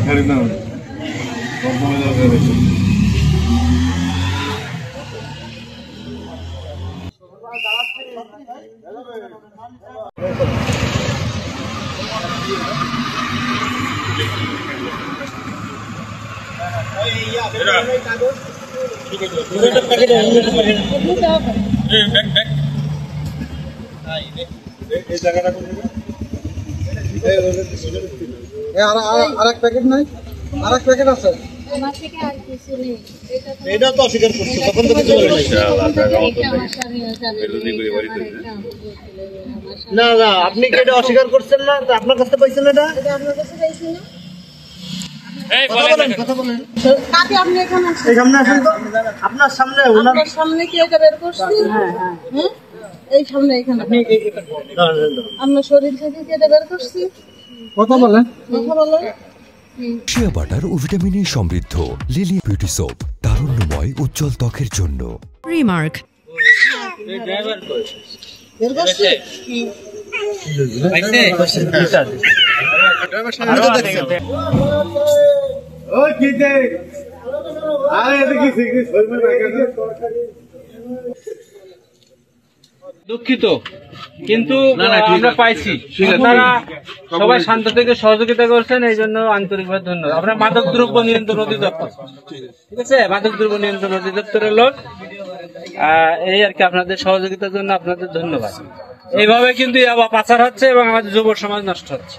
ছাড়ি না আরেক প্যাকেট নাই, আরেক প্যাকেট আছে। এটা তো অস্বীকার করছো, তখন তো কিছু বলে না। না আপনি কি এটা অস্বীকার করছেন না? আপনার কাছে পাইছেন এটা? আপনার কাছে পাইছেন না? কথা বলেন। আপনার সামনে ওনার সামনে কি এটা বের করছি? হ্যাঁ হ্যাঁ, এই সামনে এখানে আপনার শরীর থেকে কি এটা বের করছি? কথা বলেন, কথা বলেন। শিয়া বাটার ও ভিটামিনে সমৃদ্ধ লিলি বিউটি সোপ, তারুণ্যময় উজ্জ্বল ত্বকের জন্য। রিমার্ক দুঃখিত, কিন্তু আমরা পাইছি। আপনারা সবাই শান্ত থেকে সহযোগিতা করছেন, এই জন্য আন্তরিকভাবে ধন্যবাদ। আমরা মাদক দ্রব্য নিয়ন্ত্রণ অধিদপ্তর, ঠিক আছে, মাদক দ্রব্য নিয়ন্ত্রণ অধিদপ্তরের লোক। এই আর কি, আপনাদের সহযোগিতার জন্য আপনাদের ধন্যবাদ। এইভাবে কিন্তু পাচার হচ্ছে এবং আমাদের যুব সমাজ নষ্ট হচ্ছে।